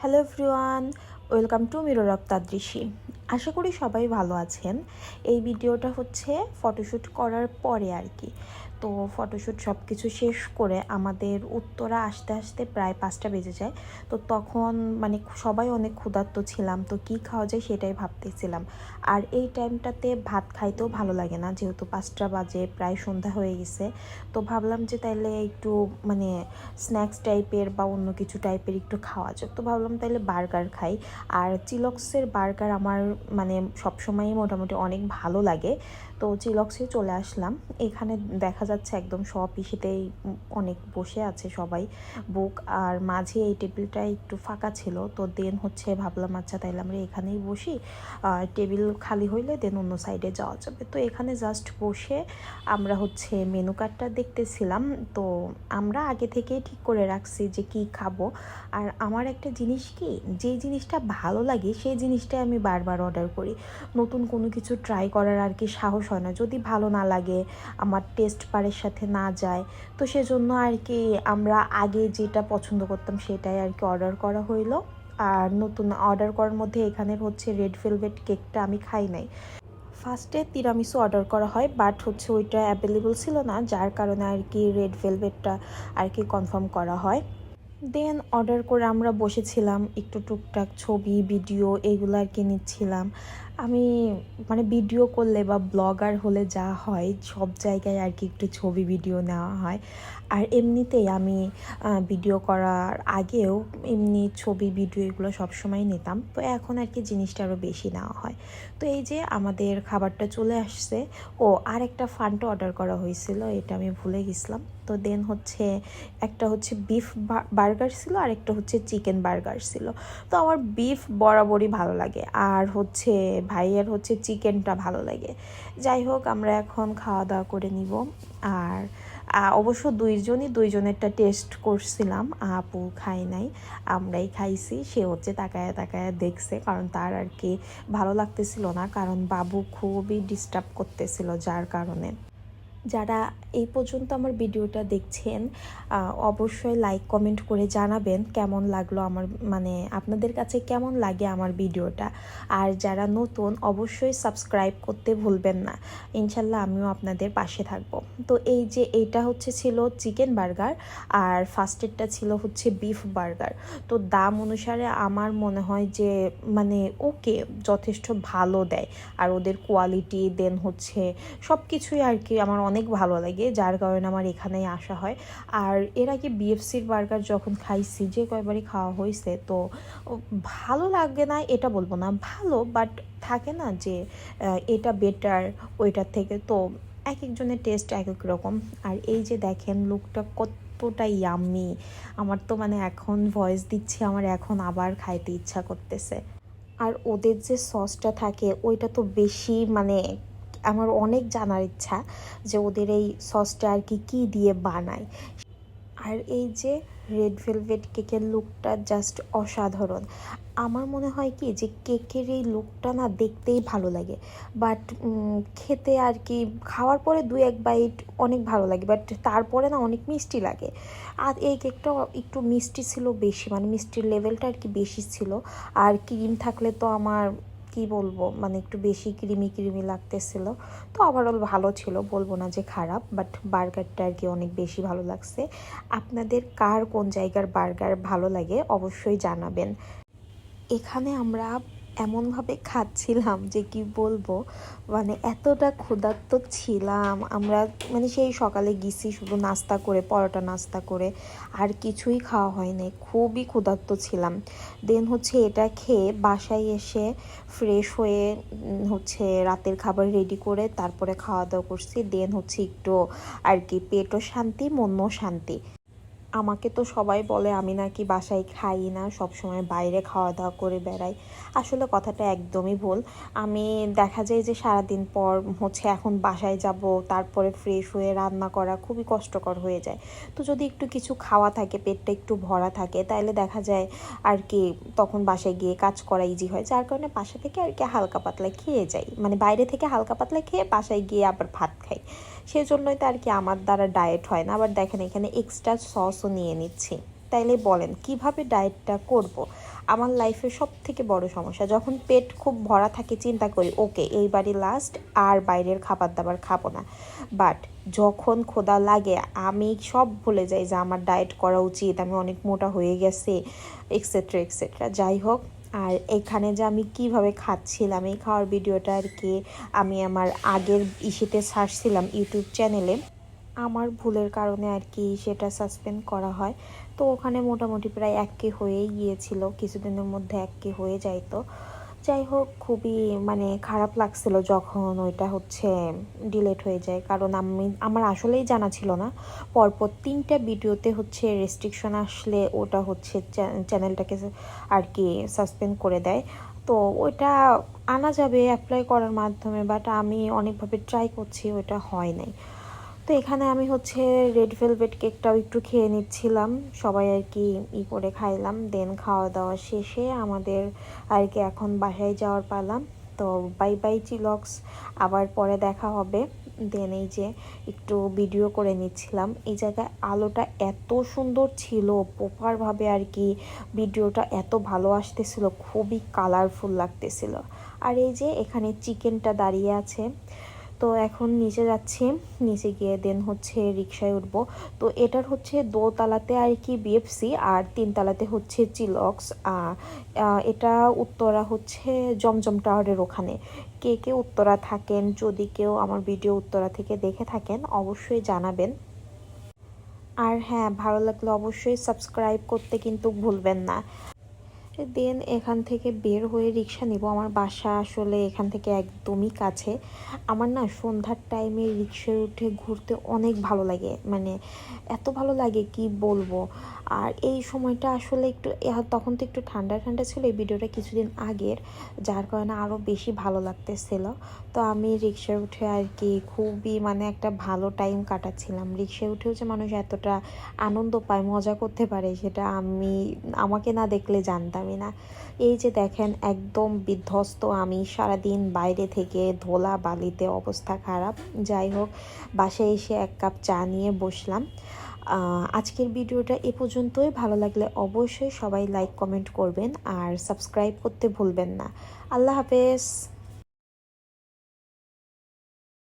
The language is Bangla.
Hello everyone, welcome to mirror of Tadrishi. আশা করি সবাই ভালো আছেন। এই ভিডিওটা হচ্ছে ফটোশ্যুট করার পরে আর কি। তো ফটোশ্যুট সব কিছু শেষ করে আমাদের উত্তরা আসতে আসতে প্রায় 5টা বেজে যায়। তো তখন মানে সবাই অনেক ক্ষুধার্ত ছিলাম, তো কি খাওয়া যায় সেটাই ভাবতেছিলাম। আর এই টাইমটাতে ভাত খাইতেও ভালো লাগে না, যেহেতু 5টা বাজে, প্রায় সন্ধ্যা হয়ে গেছে। তো ভাবলাম যে তাইলে একটু মানে স্ন্যাক্স টাইপের বা অন্য কিছু টাইপের একটু খাওয়া যাক। তো ভাবলাম তাইলে বার্গার খাই। আর চিলক্সের বার্গার আমার মানে সবসময়ই মোটামুটি অনেক ভালো লাগে। তো চিলক্সে চলে আসলাম। এখানে দেখা যাচ্ছে একদম সব ইসেতেই অনেক বসে আছে সবাই, বুক। আর মাঝে এই টেবিলটা একটু ফাঁকা ছিল, তো দেন হচ্ছে ভাবলাম আচ্ছা তাইলে আমরা এখানেই বসি, টেবিল খালি হইলে দেন অন্য সাইডে যাওয়া যাবে। তো এখানে জাস্ট বসে আমরা হচ্ছে মেনু কার্ডটা দেখতেছিলাম। তো আমরা আগে থেকেই ঠিক করে রাখছি যে কি খাবো। আর আমার একটা জিনিস কি, যেই জিনিসটা ভালো লাগে সেই জিনিসটাই আমি বারবার অর্ডার করি। নতুন কোনো কিছু ট্রাই করার আর কি সাহস হয় না, যদি ভালো না লাগে, আমার টেস্ট পারের সাথে না যায়। তো সেজন্য আর কি আমরা আগে যেটা পছন্দ করতাম সেটাই আর কি অর্ডার করা হইলো। আর নতুন অর্ডার করার মধ্যে এখানের হচ্ছে রেড ভেলভেট কেকটা আমি খাই নাই। ফার্স্টে তিরামিসু অর্ডার করা হয়, বাট হচ্ছে ওইটা অ্যাভেলেবল ছিল না, যার কারণে আর কি রেড ভেলভেটটা আর কি কনফার্ম করা হয়। দেন অর্ডার করে আমরা বসেছিলাম, একটু টুকটাক ছবি ভিডিও এগুলো আর কি নিচ্ছিলাম। আমি মানে ভিডিও করলে বা ব্লগার হলে যা হয়, সব জায়গায় আর কি একটু ছবি ভিডিও নেওয়া হয়। আর এমনিতেই আমি ভিডিও করার আগেও এমনি ছবি ভিডিও এগুলো সবসময় নিতাম, তো এখন আর কি জিনিসটা আরও বেশি নেওয়া হয়। তো এই যে আমাদের খাবারটা চলে আসছে। ও আর একটা ফান্টা অর্ডার করা হয়েছিল, এটা আমি ভুলে গেছিলাম। তো দেন হচ্ছে একটা হচ্ছে বিফ বার্গার ছিল, আর একটা হচ্ছে চিকেন বার্গার ছিল। তো আমার বিফ বরাবরই ভালো লাগে, আর হচ্ছে ভাইয়ের হচ্ছে চিকেনটা ভালো লাগে। যাই হোক, আমরা এখন খাওয়া দাওয়া করে নিব। আর অবশ্য দুইজনেরটা টেস্ট করছিলাম, আপু খাই নাই, আমরাই খাইছি। সে হচ্ছে তাকায়া তাকায়া দেখছে, কারণ তার আর কি ভালো লাগতেছিল না, কারণ বাবু খুবই ডিস্টার্ব করতেছিল, যার কারণে। যারা এই পর্যন্ত আমার ভিডিওটা দেখছেন, অবশ্যই লাইক কমেন্ট করে জানাবেন কেমন লাগলো আমার, মানে আপনাদের কাছে কেমন লাগে আমার ভিডিওটা। আর যারা নতুন অবশ্যই সাবস্ক্রাইব করতে ভুলবেন না, ইনশাল্লাহ আমিও আপনাদের পাশে থাকব। তো এই যে এইটা হচ্ছে ছিল চিকেন বার্গার, আর ফার্স্টেরটা ছিল হচ্ছে বিফ বার্গার। তো দাম অনুসারে আমার মনে হয় যে মানে ওকে, যথেষ্ট ভালো দেয়। আর ওদের কোয়ালিটি দেন হচ্ছে সব কিছুই আর কি আমার অনেক ভালো লাগে, যার কারণে আমার এখানেই আসা হয়। আর এর আগে বিএফসির বার্গার যখন খাইছি, যে কয়বারই খাওয়া হয়েছে, তো ভালো লাগে না এটা বলবো না, ভালো, বাট থাকে না যে এটা বেটার ওইটার থেকে। তো এক একজনের টেস্ট এক এক রকম। আর এই যে দেখেন লুকটা কতটা ইয়াম্মি, আমার তো মানে এখন ভয়েস দিচ্ছি, আমার এখন আবার খাইতে ইচ্ছা করতেছে। আর ওদের যে সসটা থাকে ওইটা তো বেশি মানে আমার অনেক জানার ইচ্ছা যে ওদের এই সসটা আর কি কী দিয়ে বানায়। আর এই যে রেড ভেলভেট কেকের লুকটা জাস্ট অসাধারণ। আমার মনে হয় কি যে কেকের এই লুকটা না দেখতেই ভালো লাগে, বাট খেতে আর কি খাওয়ার পরে 2-1 বাইট অনেক ভালো লাগে, বাট তারপরে না অনেক মিষ্টি লাগে। আর এই কেকটা একটু মিষ্টি ছিল বেশি, মানে মিষ্টির লেভেলটা আর কি বেশি ছিল। আর ক্রিম থাকলে তো আমার কি বলবো, মানে একটু বেশি ক্রিমি ক্রিমি লাগতেছিল। তো ওভারঅল ভালো ছিল, বলবো না যে খারাপ, বাট বার্গারটা আর কি অনেক বেশি ভালো লাগছে। আপনাদের কার কোন জায়গার বার্গার ভালো লাগে অবশ্যই জানাবেন। এখানে আমরা এমনভাবে খাচ্ছিলাম যে কি বলবো, মানে এতটা ক্ষুধার্ত ছিলাম আমরা, মানে সেই সকালে গেছি শুধু নাস্তা করে, পরোটা নাস্তা করে, আর কিছুই খাওয়া হয়নি, খুবই ক্ষুধার্ত ছিলাম। দেন হচ্ছে এটা খেয়ে বাসায় এসে ফ্রেশ হয়ে হচ্ছে রাতের খাবার রেডি করে তারপরে খাওয়া দাওয়া করছি। দেন হচ্ছে একটু আর কি পেটও শান্তি মনও শান্তি। আমাকে তো সবাই বলে আমি নাকি বাসায় খাই না, সবসময় বাইরে খাওয়া দাওয়া করে বেড়াই। আসলে কথাটা একদমই ভুল। আমি দেখা যায় যে সারাদিন পর হচ্ছে এখন বাসায় যাব, তারপরে ফ্রেশ হয়ে রান্না করা খুবই কষ্টকর হয়ে যায়। তো যদি একটু কিছু খাওয়া থাকে, পেটটা একটু ভরা থাকে, তাহলে দেখা যায় আর কি তখন বাসায় গিয়ে কাজ করা ইজি হয়, যার কারণে বাসা থেকে আর কি হালকা পাতলা খেয়ে যাই, মানে বাইরে থেকে হালকা পাতলা খেয়ে বাসায় গিয়ে আবার ভাত খাই। সেজন্যই তো আর কি আমার দ্বারা ডায়েট হয় না। আবার দেখেন এখানে এক্সট্রা সসও নিয়ে নিচ্ছি, তাইলে বলেন কিভাবে ডায়েটটা করব। আমার লাইফের সব থেকে বড় সমস্যা। যখন পেট খুব ভরা থাকে চিন্তা করি ওকে এইবারই লাস্ট, আর বাইরের খাবার দাবার খাবো না। বাট যখন ক্ষুধা লাগে আমি সব ভুলে যাই যে আমার ডায়েট করা উচিত, আমি অনেক মোটা হয়ে গেছি, এক্সেট্রা এক্সেট্রা। যাই হোক, আর এখানে যে আমি কিভাবে খাচ্ছিলাম এই খাওয়ার ভিডিওটা আর কি আমি আমার আগের ইসেতে ছাড়ছিলাম ইউটিউব চ্যানেলে। আমার ভুলের কারণে আর কি সেটা সাসপেন্ড করা হয়। তো ওখানে মোটামুটি প্রায় 1K হয়েই গিয়েছিল, কিছুদিনের মধ্যে 1K হয়ে যাইতো। যাই হোক, খুবই মানে খারাপ লাগছিল যখন ওইটা হচ্ছে ডিলেট হয়ে যায়, কারণ আমার আসলেই জানা ছিল না পরপর 3টা ভিডিওতে হচ্ছে রেস্ট্রিকশন আসলে ওটা হচ্ছে চ্যানেলটাকে আর কি সাসপেন্ড করে দেয়। তো ওইটা আনা যাবে অ্যাপ্লাই করার মাধ্যমে, বাট আমি অনেকভাবে ট্রাই করছি, ওইটা হয় নাই। তো এখানে আমি হচ্ছে রেড ভেলভেট কেকটাও একটু খেয়ে নিচ্ছিলাম, সবাই আর কি করে খাইলাম। দেন খাওয়া দাওয়া শেষে আমাদের আর কি এখন বাসায় যাওয়ার পালাম। তো বাই বাই চিলক্স, আবার পরে দেখা হবে। দেন এই যে একটু ভিডিও করে নিচ্ছিলাম। এই জায়গায় আলোটা এত সুন্দর ছিল, প্রপারভাবে আর কি ভিডিওটা এত ভালো আসতেছিল, খুবই কালারফুল লাগতেছিল। আর এই যে এখানে চিকেনটা দাঁড়িয়ে আছে। তো এখন নিচে যাচ্ছি, নিচে গিয়ে দেন হচ্ছে রিক্সায় উঠবো। তো এটার হচ্ছে দোতলাতে আর কি বিএফসি, আর 3তলাতে হচ্ছে চিলক্স। এটা উত্তরা হচ্ছে জমজম টাওয়ারের ওখানে। কে কে উত্তরা থাকেন, যদি কেউ আমার ভিডিও উত্তরা থেকে দেখে থাকেন অবশ্যই জানাবেন। আর হ্যাঁ, ভালো লাগলে অবশ্যই সাবস্ক্রাইব করতে কিন্তু ভুলবেন না। দেন এখান থেকে বের হয়ে রিক্সা নিব। আমার বাসা আসলে এখান থেকে একদমই কাছে। আমার না সন্ধ্যার টাইমে রিক্সায় উঠে ঘুরতে অনেক ভালো লাগে, মানে এত ভালো লাগে কি বলবো। আর এই সময়টা আসলে একটু তখন তো একটু ঠান্ডা ঠান্ডা ছিল, এই ভিডিওটা কিছুদিন আগের, যার কারণে আরও বেশি ভালো লাগতেছিল। তো আমি রিক্সায় উঠে আর কি খুবই মানে একটা ভালো টাইম কাটাচ্ছিলাম। রিক্সায় উঠেও যে মানুষ এতটা আনন্দ পায়, মজা করতে পারে, সেটা আমাকে না দেখলে জানতামই না। এই যে দেখেন একদম বিধ্বস্ত আমি, সারাদিন বাইরে থেকে ধোলা বালিতে অবস্থা খারাপ। যাই হোক, বাসায় এসে 1 কাপ চা নিয়ে বসলাম। আজকের ভিডিওটা এ পর্যন্তই। ভালো লাগলে অবশ্যই সবাই লাইক কমেন্ট করবেন আর সাবস্ক্রাইব করতে ভুলবেন না। আল্লাহ হাফেজ।